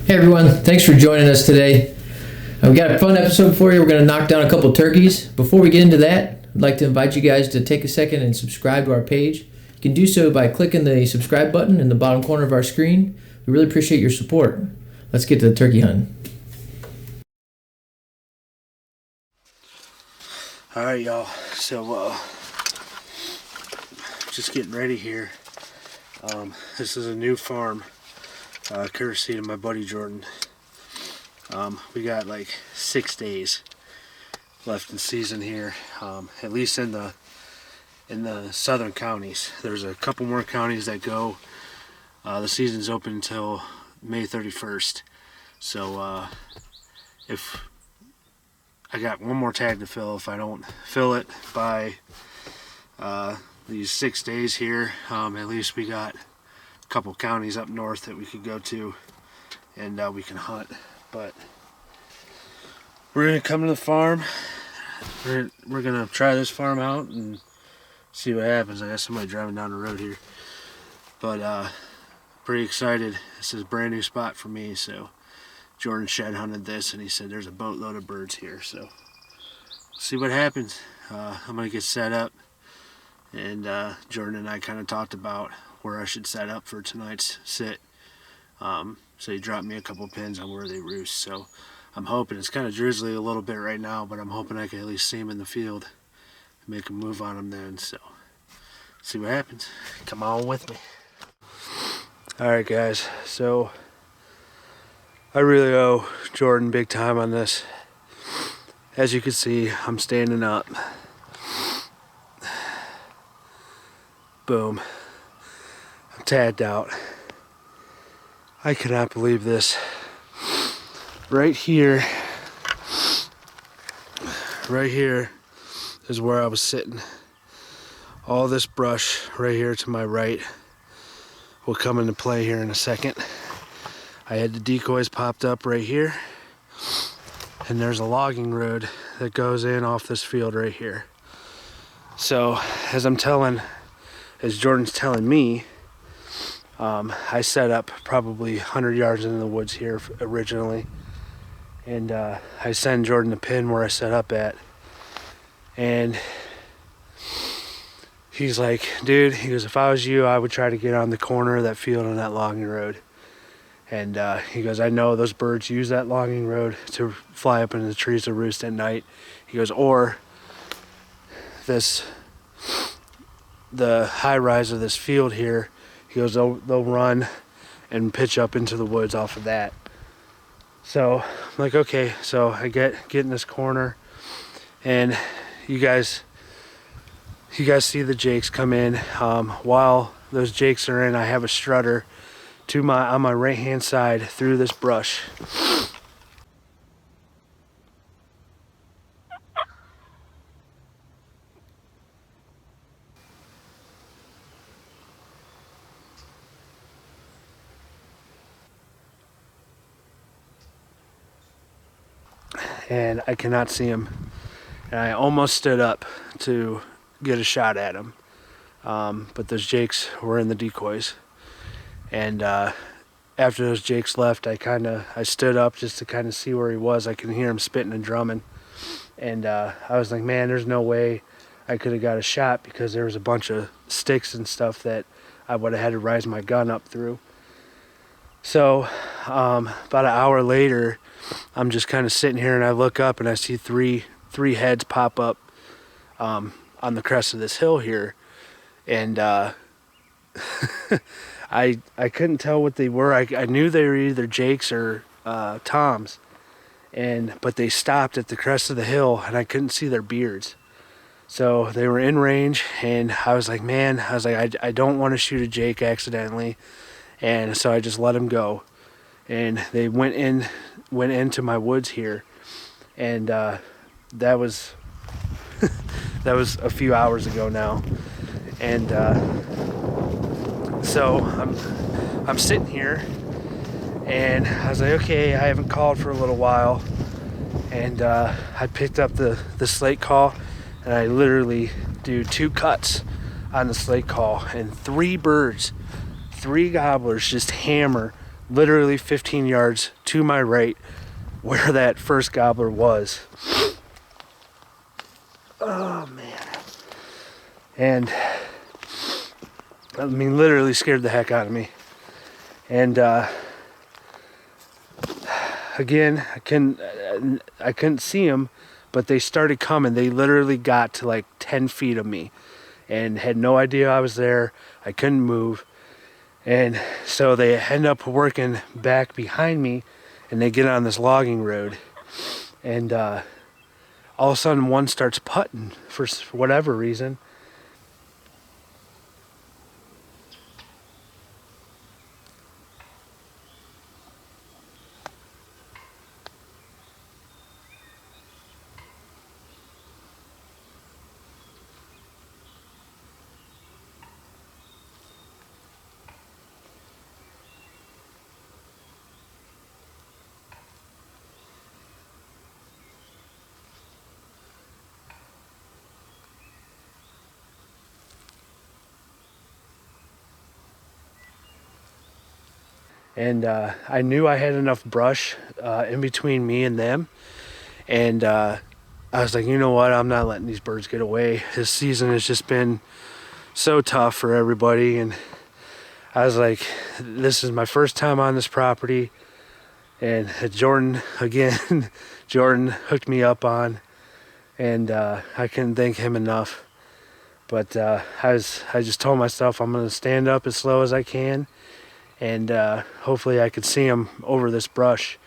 Hey everyone, thanks for joining us today. We've got a fun episode for you. We're going to knock down a couple turkeys. Before we get into that, I'd like to invite you guys to take a second and subscribe to our page. You can do so by clicking the subscribe button in the bottom corner of our screen. We really appreciate your support. Let's get to the turkey hunt. Alright y'all, so just getting ready here. This is a new farm. Courtesy to my buddy Jordan. We got like 6 days left in season here, at least in the southern counties. There's a couple more counties that go. The season's open until May 31st. So if I got one more tag to fill, if I don't fill it by these 6 days here, at least we got couple counties up north that we could go to and we can hunt. But we're gonna come to the farm. We're gonna try this farm out and see what happens. I got somebody driving down the road here, but pretty excited. This is a brand new spot for me. So Jordan shed hunted this and he said there's a boatload of birds here, so see what happens. I'm gonna get set up, and Jordan and I kind of talked about where I should set up for tonight's sit. So he dropped me a couple pins on where they roost. So I'm hoping, it's kind of drizzly a little bit right now, but I'm hoping I can at least see them in the field and make a move on them then. So see what happens. Come on with me. Alright guys, so I really owe Jordan big time on this. As you can see, I'm standing up. Boom. Tagged out. I cannot believe this. Right here is where I was sitting. All this brush right here to my right will come into play here in a second. I had the decoys popped up right here, and there's a logging road that goes in off this field right here. So as Jordan's telling me, I set up probably 100 yards into the woods here originally, and I send Jordan a pin where I set up at, and he's like, dude, he goes, if I was you, I would try to get on the corner of that field on that logging road. And he goes, I know those birds use that logging road to fly up into the trees to roost at night. He goes, or the high rise of this field here, he goes, they'll run and pitch up into the woods off of that. So I'm like, okay. So I get in this corner, and you guys see the jakes come in. While those jakes are in, I have a strutter on my right hand side through this brush. And I cannot see him, and I almost stood up to get a shot at him, but those jakes were in the decoys. And after those jakes left, I stood up just to kind of see where he was. I can hear him spitting and drumming, and I was like, man, there's no way I could have got a shot, because there was a bunch of sticks and stuff that I would have had to rise my gun up through. So about an hour later, I'm just kind of sitting here, and I look up and I see three heads pop up on the crest of this hill here, and I couldn't tell what they were. I knew they were either jakes or toms, but they stopped at the crest of the hill, and I couldn't see their beards. So they were in range, and I was like, man, I don't want to shoot a Jake accidentally. And so I just let him go. And they went into my woods here. And that was that was a few hours ago now. And so I'm sitting here, and I was like, okay, I haven't called for a little while. And I picked up the slate call, and I literally do 2 cuts on the slate call, and 3 birds, 3 gobblers just hammer literally 15 yards to my right where that first gobbler was. Oh man. And I mean, literally scared the heck out of me. And again, I couldn't see them, but they started coming. They literally got to like 10 feet of me and had no idea I was there. I couldn't move. And so they end up working back behind me, and they get on this logging road. And all of a sudden one starts putting for whatever reason. And I knew I had enough brush in between me and them. And I was like, you know what? I'm not letting these birds get away. This season has just been so tough for everybody. And I was like, this is my first time on this property. And Jordan, again, Jordan hooked me up on. And I couldn't thank him enough. But I just told myself I'm going to stand up as slow as I can. And hopefully I could see him over this brush.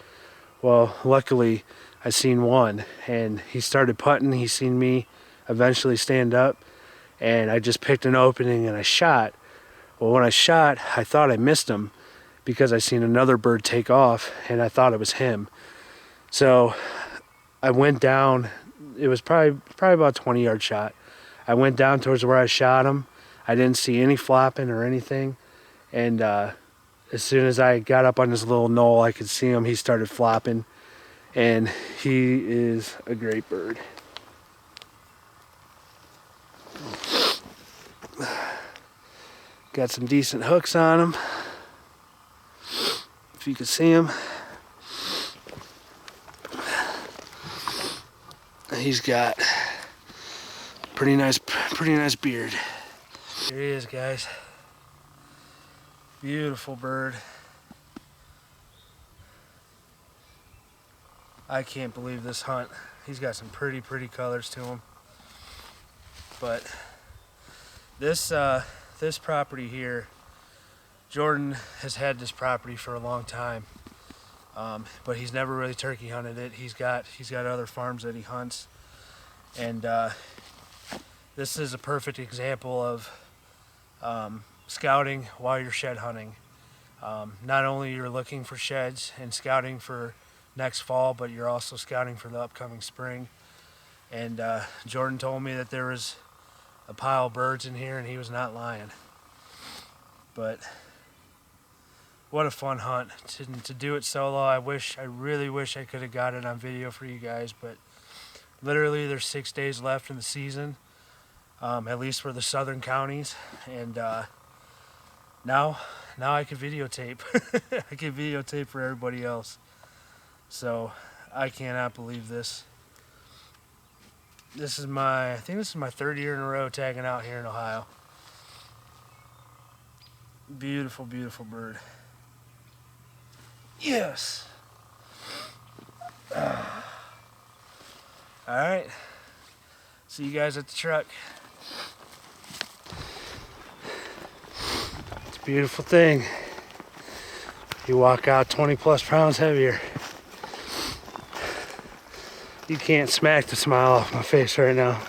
Well, luckily I seen one, and he started putting. He seen me eventually stand up, and I just picked an opening and I shot. Well, when I shot, I thought I missed him because I seen another bird take off, and I thought it was him. So I went down. It was probably about a 20-yard shot. I went down towards where I shot him. I didn't see any flopping or anything, and as soon as I got up on this little knoll, I could see him. He started flopping, and he is a great bird. Got some decent hooks on him, if you can see him. He's got pretty nice beard. Here he is, guys. Beautiful bird. I can't believe this hunt. He's got some pretty colors to him. But this property here, Jordan has had this property for a long time, but he's never really turkey hunted it. He's got other farms that he hunts, and this is a perfect example of scouting while you're shed hunting. Not only you're looking for sheds and scouting for next fall, but you're also scouting for the upcoming spring. And Jordan told me that there was a pile of birds in here, and he was not lying. But what a fun hunt to do it solo. I really wish I could have got it on video for you guys, but literally there's 6 days left in the season, at least for the southern counties, and now I can videotape. I can videotape for everybody else. So I cannot believe this. I think this is my 3rd year in a row tagging out here in Ohio. Beautiful bird. Yes. All right. See you guys at the truck. It's a beautiful thing. You walk out 20+ pounds heavier. You can't smack the smile off my face right now.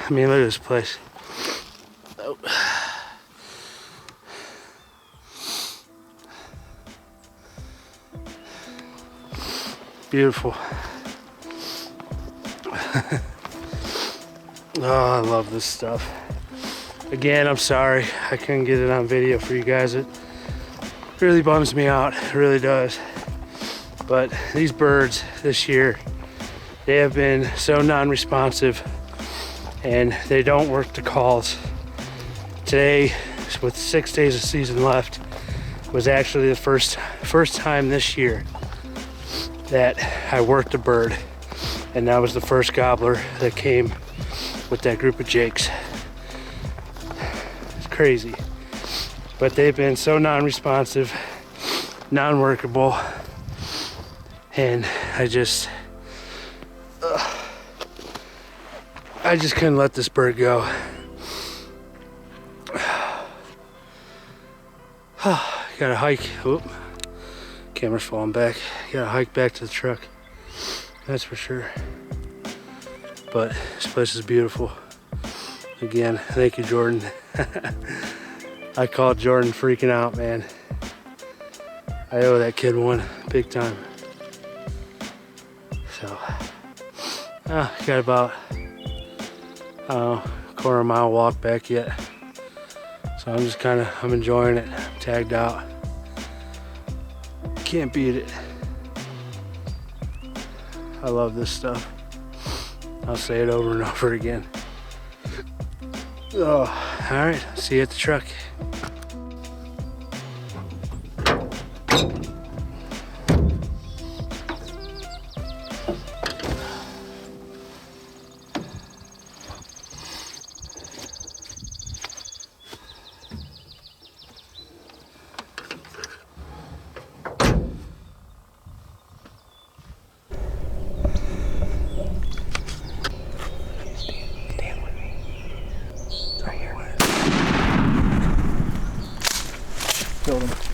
I mean, look at this place. Oh. Beautiful. Oh, I love this stuff. Again, I'm sorry I couldn't get it on video for you guys. It really bums me out. It really does. But these birds this year, they have been so non-responsive and they don't work the calls. Today, with 6 days of season left, was actually the first time this year that I worked a bird, and that was the first gobbler that came with that group of jakes. It's crazy, but they've been so non-responsive, non-workable, and I just couldn't let this bird go. Gotta hike. Oop. Camera's falling back. Gotta hike back to the truck. That's for sure. But this place is beautiful. Again, thank you, Jordan. I called Jordan freaking out, man. I owe that kid one big time. So, got about, I don't know, a quarter mile walk back yet. So I'm just I'm enjoying it. I'm tagged out. Can't beat it. I love this stuff. I'll say it over and over again. Oh, all right, see you at the truck. Killed him.